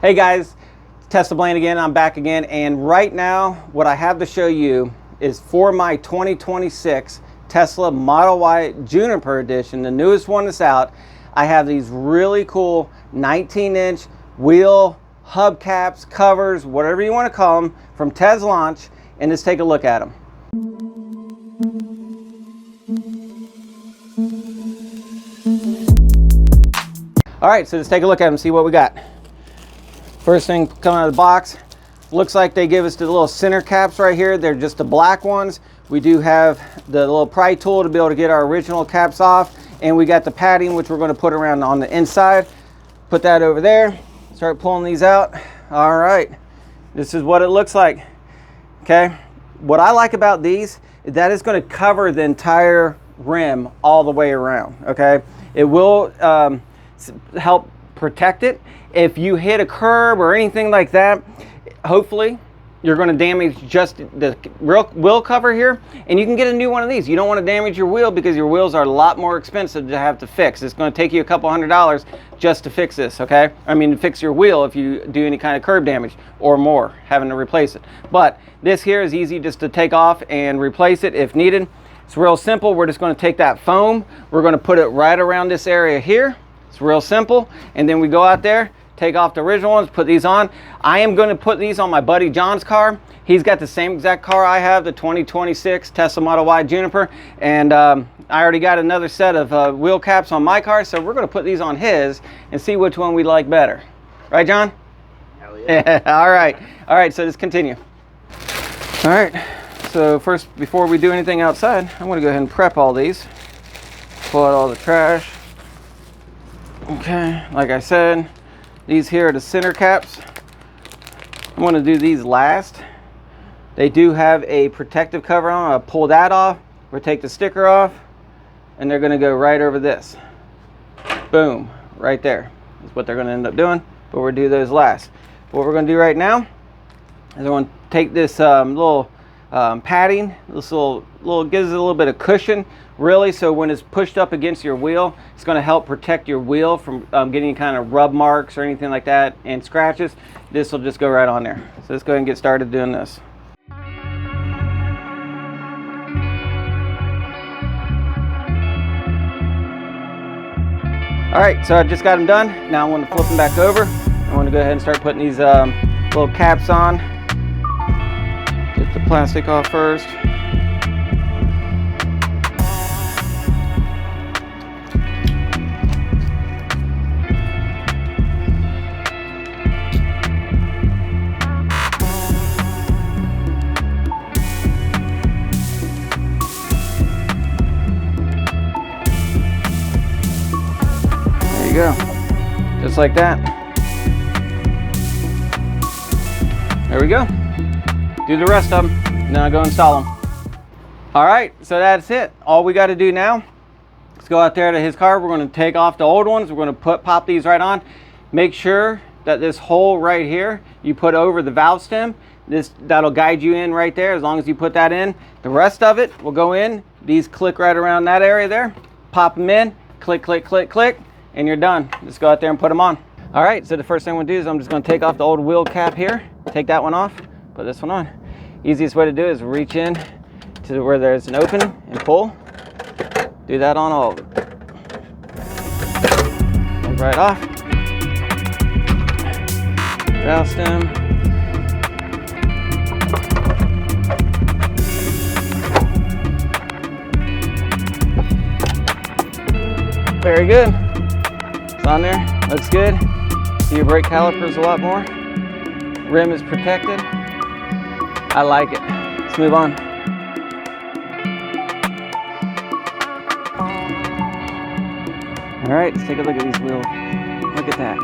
Hey guys, Tesla Blaine again. I'm back again, and right now what I have to show you is for my 2026 Tesla Model Y Juniper Edition, the newest one that's out. I have these really cool 19-inch wheel hubcaps, covers, whatever you want to call them, from Tesla launch, and let's take a look at them. All right, so let's take a look at them, see what we got. First thing coming out of the box, looks like they give us the little center caps right here. They're just the black ones. We do have the little pry tool to be able to get our original caps off, and we got the padding, which we're going to put around on the inside. Put that over there, start pulling these out. All right, this is what it looks like. Okay, what I like about these is that it's going to cover the entire rim all the way around. Okay, it will help protect it. If you hit a curb or anything like that, hopefully you're going to damage just the wheel cover here, and you can get a new one of these. You don't want to damage your wheel because your wheels are a lot more expensive to have to fix. It's going to take you a couple $100 just to fix this, okay? I mean, to fix your wheel if you do any kind of curb damage or more, having to replace it. But this here is easy just to take off and replace it if needed. It's real simple. We're just going to take that foam, we're going to put it right around this area here. It's real simple, and then we go out there, take off the original ones, put these on. I am going to put these on my buddy John's car. He's got the same exact car I have, the 2026 Tesla Model Y Juniper, and I already got another set of wheel caps on my car, so we're going to put these on his and see which one we like better. Right, John? Hell yeah. All right, so let's continue. All right, so first, before we do anything outside, I'm going to go ahead and prep all these. Pull out all the trash. Okay, like I said, these here are the center caps. I'm going to do these last. They do have a protective cover on. I'll pull that off. We'll take the sticker off, and they're going to go right over this. Boom, right there. That's what they're going to end up doing, but we'll do those last. What we're going to do right now is we're going to take this little padding. This little gives it a little bit of cushion, really, so when it's pushed up against your wheel, it's going to help protect your wheel from getting any kind of rub marks or anything like that and scratches. This will just go right on there. So let's go ahead and get started doing this. All right, so I just got them done. Now I want to flip them back over. I want to go ahead and start putting these little caps on. Get the plastic off first. There you go, just like that. There we go. Do the rest of them, now go install them. All right, so that's it. All we got to do now, let's go out there to his car. We're going to take off the old ones. We're going to pop these right on. Make sure that this hole right here, you put over the valve stem. That'll guide you in right there as long as you put that in. The rest of it will go in. These click right around that area there. Pop them in, click, click, click, click, and you're done. Just go out there and put them on. All right, so the first thing we'll do is I'm just going to take off the old wheel cap here. Take that one off, put this one on. Easiest way to do it is reach in to where there's an opening and pull. Do that on all of them. Comes right off. Valve stem. Very good. It's on there. Looks good. See your brake calipers a lot more. Rim is protected. I like it. Let's move on. All right, let's take a look at these wheels. Look at that.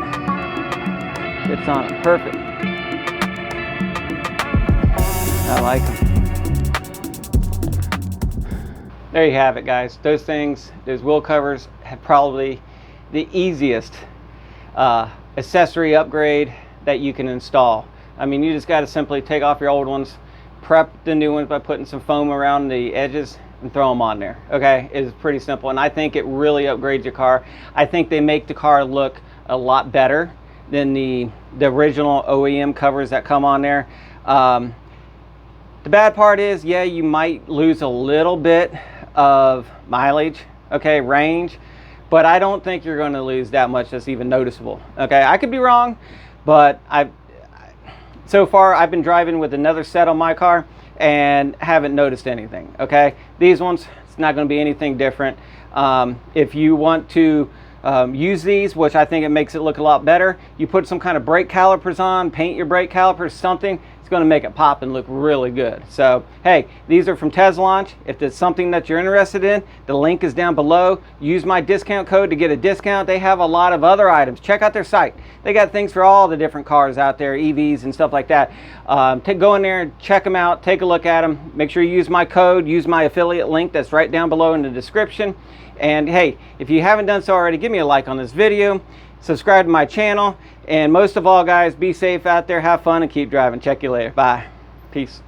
Fits on it. Perfect. I like them. There you have it, guys. Those things, those wheel covers have probably the easiest accessory upgrade that you can install. I mean, you just got to simply take off your old ones, prep the new ones by putting some foam around the edges, and throw them on there. Okay, it's pretty simple, and I think it really upgrades your car. I think they make the car look a lot better than the original OEM covers that come on there. The bad part is, yeah, you might lose a little bit of mileage, okay, range, but I don't think you're going to lose that much that's even noticeable. Okay, I could be wrong, but so far I've been driving with another set on my car and haven't noticed anything. Okay, these ones, it's not going to be anything different. If you want to use these, which I think it makes it look a lot better, you put some kind of brake calipers on, paint your brake calipers, something, it's going to make it pop and look really good. So hey, these are from Teslaunch. If there's something that you're interested in, the link is down below. Use my discount code to get a discount. They have a lot of other items. Check out their site. They got things for all the different cars out there, EVs and stuff like that. Go in there, check them out, take a look at them. Make sure you use my code, use my affiliate link that's right down below in the description. And hey, if you haven't done so already, give me a like on this video, subscribe to my channel, and most of all, guys, be safe out there, have fun, and keep driving. Check you later. Bye. Peace.